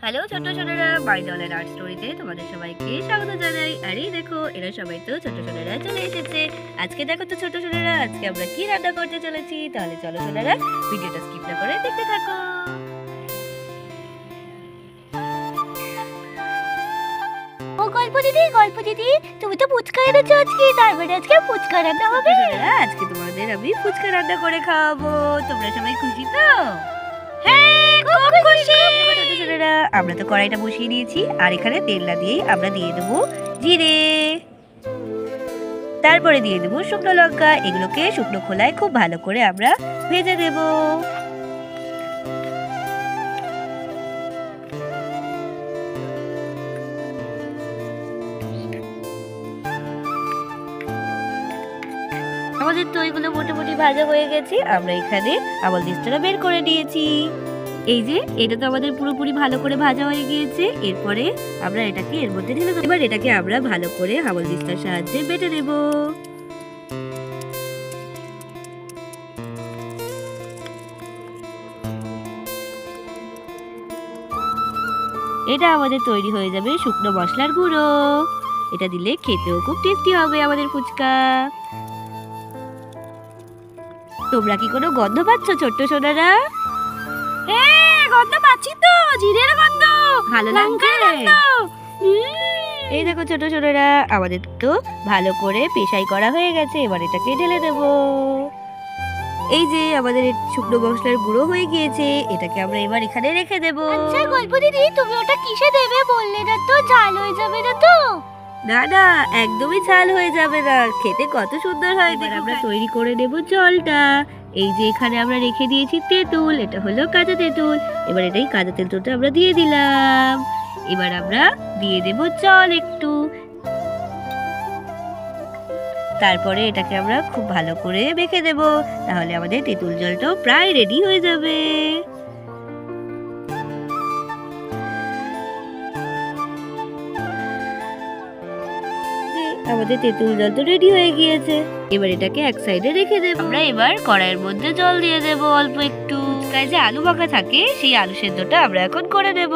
Hello ছোট ছোটরা, বাইজলের art স্টোরিতে তোমাদের সবাইকে স্বাগত জানাই। আর এই দেখো, এরা সবাই তো ছোট ছোটরা চলে এসেছে। আজকে দেখো তো ছোট ছোটরা, আজকে আমরা কি রান্না করতে চলেছি। তাহলে চলো ছোটরা, ভিডিওটা স্কিপ না করে দেখতে থাকো। গল্প দিদি তুমি তো ফুচকা এনেছো আজকে, তারপরে আজকে ফুচকা রান্না হবে। আজকে তোমাদের আমি ফুচকা রান্না করে খাওয়াবো। তোমরা সবাই খুশি তো? হ্যাঁ, খুব খুশি। ছোটরা, আমরা তো কড়াইটা বসিয়ে দিয়েছি, আর এখানে তেল না দিয়েই আমরা দিয়ে দেবো জিরে, তারপরে দিয়ে দেবো শুকনো লঙ্কা। এগুলোকে শুকনো খোলায় খুব ভালো করে আমরা ভেজে দেবো। আমাদের তো এগুলো মোটামুটি ভাজা হয়ে গেছে। আমরা এখানে আমল দিস্তাটা বের করে নিয়েছি। এই যে এটা তো আমাদের পুরোপুরি ভালো করে ভাজা হয়ে গিয়েছে। এরপরে আমরা এটাকে এর মধ্যে ঢেলে দেবো। এবার এটাকে আমরা ভালো করে আমল দিস্তার সাহায্যে বেটে নেব। এটা আমাদের তৈরি হয়ে যাবে শুকনো মশলার গুঁড়ো। এটা দিলে খেতেও খুব টেস্টি হবে আমাদের ফুচকা। তোমরা কি কোনো গন্ধ পাচ্ছ ছোট্ট সোনারা? হ্যাঁ, গন্ধ পাচ্ছি তো, জিরের গন্ধ, ভালো লাগছে। এই দেখো ছোট সোনারা, আমাদের তো ভালো করে পেশাই করা হয়ে গেছে। এবার এটাকে ঢেলে দেব। এই যে আমাদের শুকনো মশলার গুঁড়ো হয়ে গিয়েছে, এটাকে আমরা এবার এখানে রেখে দেব। আচ্ছা গল্প দিদি, তুমি ওটা কিসে দেবে বললে না তো? ঝাল হয়ে যাবে না তো? না না, একদমই ঝাল হয়ে যাবে না, খেতে কত সুন্দর হয়। এবার আমরা তৈরি করে নেব জলটা। এই যে এখানে আমরা রেখে দিয়েছি তেঁতুল, এটা হলো কাঁচা তেঁতুল। এবার এটাই কাঁচা তেঁতুলটা আমরা দিয়ে দিলাম। এবার আমরা দিয়ে দেব জল একটু। তারপরে এটাকে আমরা খুব ভালো করে মেখে দেব। তাহলে আমাদের তেঁতুল জলটাও প্রায় রেডি হয়ে যাবে। আমাদের তেঁতুল জল তো রেডি হয়ে গিয়েছে। এবার এটাকে এক সাইডে রেখে দেব। আমরা এবার কড়াইয়ের মধ্যে জল দিয়ে দেব অল্প একটু। ফুচকায় যে আলু মাখা থাকে, সেই আলু সেদ্ধটা আমরা এখন করে দেব।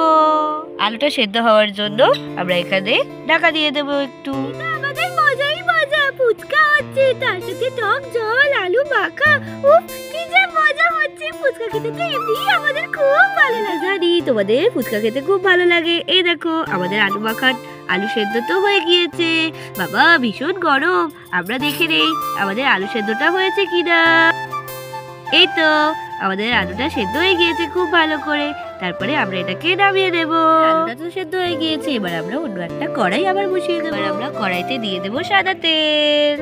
আলুটা সেদ্ধ হওয়ার জন্য আমরা এখানে ঢাকা দিয়ে দেব একটু। আমাদের মজাই মজা, ফুচকা হচ্ছে, তার সাথে টক জল, আলু মাখা। উফ, কি যে মজা হচ্ছে! ফুচকা খেতে তো এমনি আমাদের খুব ভালো লাগে। জানি তোমাদের ফুচকা খেতে খুব ভালো লাগে। এই দেখো, আমাদের আলু মাখা আলু সেদ্ধ তো হয়ে গিয়েছে। বাবা, ভীষণ গরম। আমরা দেখে নেই আমাদের আলু সেদ্ধটা হয়েছে কিনা। এই তো আমাদের আলুটা সেদ্ধ হয়ে গিয়েছে খুব ভালো করে। তারপরে আমরা এটাকে নামিয়ে দেব। আলুটা তো সেদ্ধ হয়ে গিয়েছে। এবার আমরা অন্য একটা কড়াই আবার বসিয়ে দেবো। এবার আমরা কড়াইতে দিয়ে দেব সাদা তেল।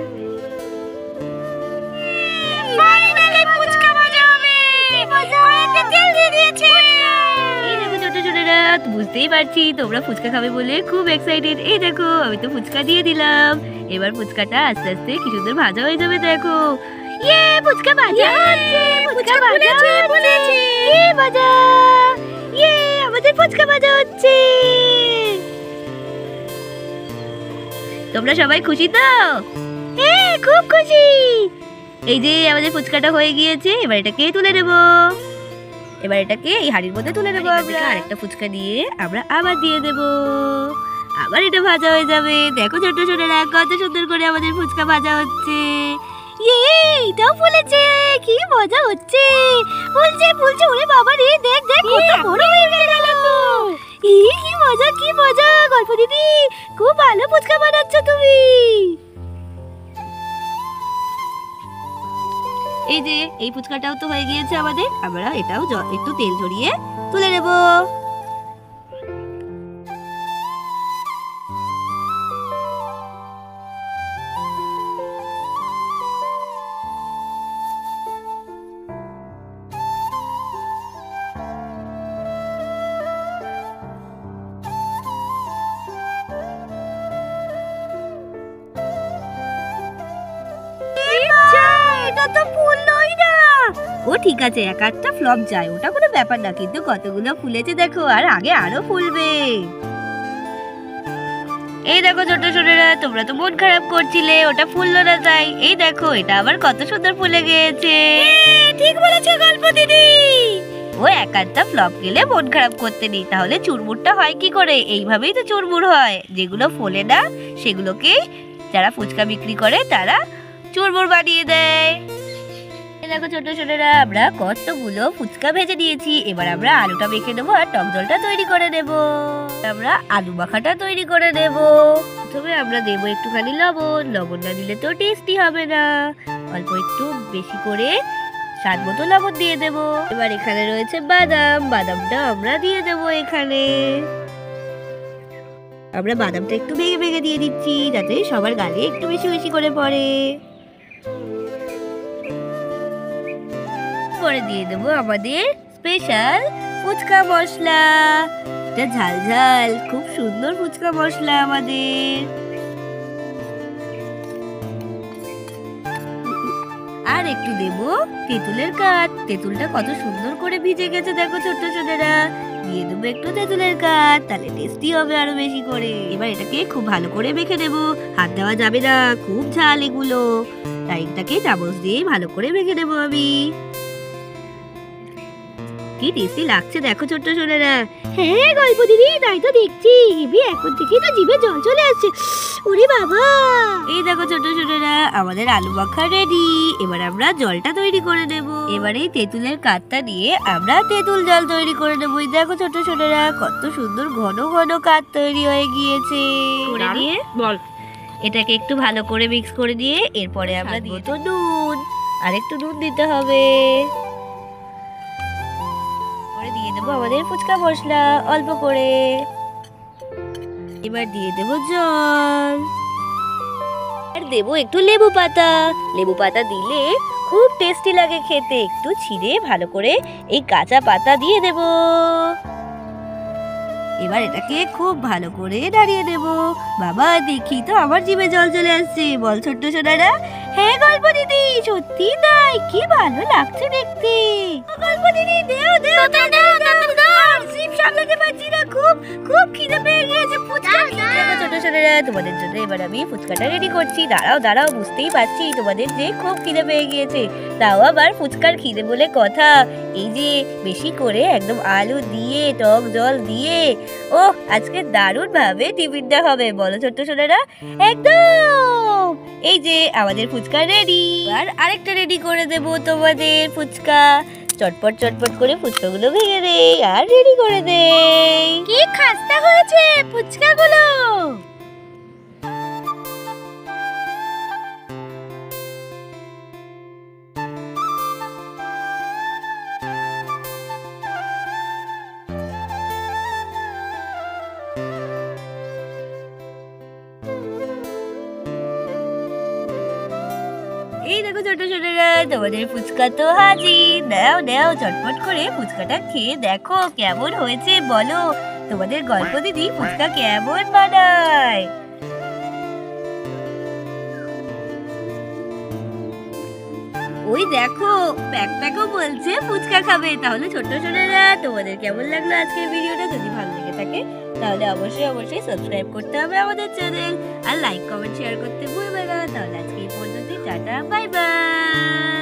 ফাইনালি ফুচকা ভাজা হবে। কড়াইতে তেল দিয়ে দিয়েছে। এই দেখো ছোট ছোটরা, বুঝতেই পারছি তোমরা ফুচকা খাবে বলে খুব এক্সাইটেড। এই দেখো, আমি তো ফুচকা দিয়ে দিলাম। এবার ফুচকাটা আস্তে আস্তে কি সুন্দর ভাজা হয়ে যাবে। দেখো, ইয়ে, ফুচকা ভাজা হচ্ছে, ফুচকা ভাজা হচ্ছে। ইয়ে ভাজা, ইয়ে, আমাদের ফুচকা ভাজা হচ্ছে। তোমরা সবাই খুশি তো? হ্যাঁ, খুব খুশি। এই যে আমাদের ফুচকাটা হয়ে গিয়েছে। এবার এটাকে তুলে নেব। এবার এটাকে এই হাঁড়ির মধ্যে তুলে নেবো। আমরা আরেকটা ফুচকা দিয়ে আমরা আবার দিয়ে দেব। আবার এটা ভাজা হয়ে যাবে। দেখো ছোট ছোটরা, কত সুন্দর করে আমাদের ফুচকা ভাজা হচ্ছে। ইয়ে, এটাও ফুলেছে, কি মজা হচ্ছে! ফুলছে ফুলছে, ওরে বাবা রে, দেখ দেখ কত বড় হয়ে গেল তো। কি মজা, কি মজা! গল্প দিদি, খুব ভালো ফুচকা বানাচ্ছ তুমি। এই যে এই ফুচকাটাও তো হয়ে গিয়েছে আমাদের। আমরা এটাও একটু তেল ঝরিয়ে তুলে নেব। এটা তো ফুললোই না। ও ঠিক আছে, এক আধটা ফ্লপ যায়, ওটা কোনো ব্যাপার না। কিন্তু কতগুলো ফুলেছে দেখো, আর আগে আরো ফুলবে। এই দেখো ছোট ছোটরা, তোমরা তো মন খারাপ করছিলে ওটা ফুললো না তাই। এই দেখো, এটা আবার কত সুন্দর ফুলে গিয়েছে। ঠিক বলেছো গল্প দিদি। ও একাধটা ফ্লপ গেলে মন খারাপ করতে নেই, তাহলে চুরমুরটা হয় কি করে? এইভাবেই তো চুরমুর হয়। যেগুলো ফোলে না সেগুলোকে যারা ফুচকা বিক্রি করে তারা চুরমুর বানিয়ে দেয়। দেখো ছোট ছোটরা, আমরা কতগুলো ফুচকা ভেজে নিয়েছি। এবার আমরা আলুটা মেখে নেবো আর টক জলটা তৈরি করে নেব। আমরা আলু মাখাটা তৈরি করে নেব। প্রথমে আমরা দেবো একটুখানি লবণ। লবণ না দিলে তো টেস্টি হবে না। অল্প একটু বেশি করে স্বাদ মতো লবণ দিয়ে দেবো। এবার এখানে রয়েছে বাদাম। বাদামটা আমরা দিয়ে দেবো এখানে। আমরা বাদামটা একটু ভেঙে ভেঙে দিয়ে দিচ্ছি যাতে সবার গালে একটু বেশি বেশি করে পড়ে। পরে দিয়ে দেবো আমাদের স্পেশাল ফুচকা মশলা। এটা ঝাল ঝাল খুব সুন্দর ফুচকা মশলা আমাদের। আর একটু দেবো তেঁতুলের কাঠ। তেঁতুলটা কত সুন্দর করে ভিজে গেছে দেখো ছোট্ট ছোটরা। দিয়ে দেবো একটু তেঁতুলের কাঠ, তাহলে টেস্টি হবে আরো বেশি করে। এবার এটাকে খুব ভালো করে মেখে দেবো। হাত দেওয়া যাবে না, খুব ঝাল এগুলো। তাই এটাকে চামচ দিয়ে ভালো করে মেখে দেবো আমি। কি টেস্টি লাগছে দেখো ছোট্ট ছোটরা। হ্যাঁ গল্প দিদি, তাই তো দেখছি। হেবি, এখন থেকেই তো জিভে জল চলে আসছে। ওরে বাবা! এই দেখো ছোট ছোটরা, আমাদের আলু মাখা রেডি। এবার আমরা জলটা তৈরি করে নেব। এবার এই তেঁতুলের কাঠটা দিয়ে আমরা তেঁতুল জল তৈরি করে নেব। এই দেখো ছোট ছোটরা, কত সুন্দর ঘন ঘন কাঠ তৈরি হয়ে গিয়েছে। করে দিয়ে বল এটাকে একটু ভালো করে মিক্স করে দিয়ে এরপরে আমরা দিয়ে তো নুন। আর একটু নুন দিতে হবে। দিয়ে দেবো আমাদের ফুচকা মশলা অল্প করে। এবার দিয়ে দেবো জল। আর দেবো একটু লেবু পাতা। লেবু পাতা দিলে খুব টেস্টি লাগে খেতে। একটু ছিঁড়ে ভালো করে এই কাঁচা পাতা দিয়ে দেব। এবার এটাকে খুব ভালো করে নাড়িয়ে দেব। বাবা দেখি তো আমার জিভে জল চলে আসছে। বল ছোট্ট সোনারা। হ্যাঁ গল্প দিদি, সত্যি তাই, কি ভালো লাগছে দেখতে। গল্প দিদি দেও দেও দাও জিভ সামলাতে পারছি না, খুব খুব খিদে পেয়ে গিয়েছে। ফুচকা দেখো ছোট সোনারা, তোমাদের জন্য এবার আমি ফুচকাটা রেডি করছি। দাঁড়াও দাঁড়াও, বুঝতেই পারছি তোমাদের যে খুব খিদে পেয়ে গিয়েছে। তাও আবার ফুচকার খিদে বলে কথা। এই যে বেশি করে একদম আলু দিয়ে টক জল দিয়ে, ও আজকে দারুণ ভাবে টিফিনটা হবে। বলো ছোট্ট সোনারা। একদম এই যে আমাদের ফুচকা রেডি। আর আরেকটা রেডি করে দেব তোমাদের ফুচকা। চটপট চটপট করে ফুচকাগুলো ভেঙে দে আর রেডি করে দে। কি খাস্তা হয়েছে ফুচকাগুলো। এই দেখো ছোট ছোটরা, তোমাদের ফুচকা তো হাজির। নাও নাও চটপট করে ফুচকাটা খেয়ে দেখো কেমন হয়েছে বলো। তোমাদের গল্প দিদি ফুচকা কেমন বানায়। ওই দেখো প্যাক প্যাকও বলছে ফুচকা খাবে। তাহলে ছোট্ট ছোটরা, তোমাদের কেমন লাগলো আজকের ভিডিওটা? যদি ভালো লেগে থাকে তাহলে অবশ্যই অবশ্যই সাবস্ক্রাইব করতে হবে আমাদের চ্যানেল। আর লাইক কমেন্ট শেয়ার করতে ভুলবে না। তাহলে আজকে এই পর্যন্তই, টাটা বাই বাই।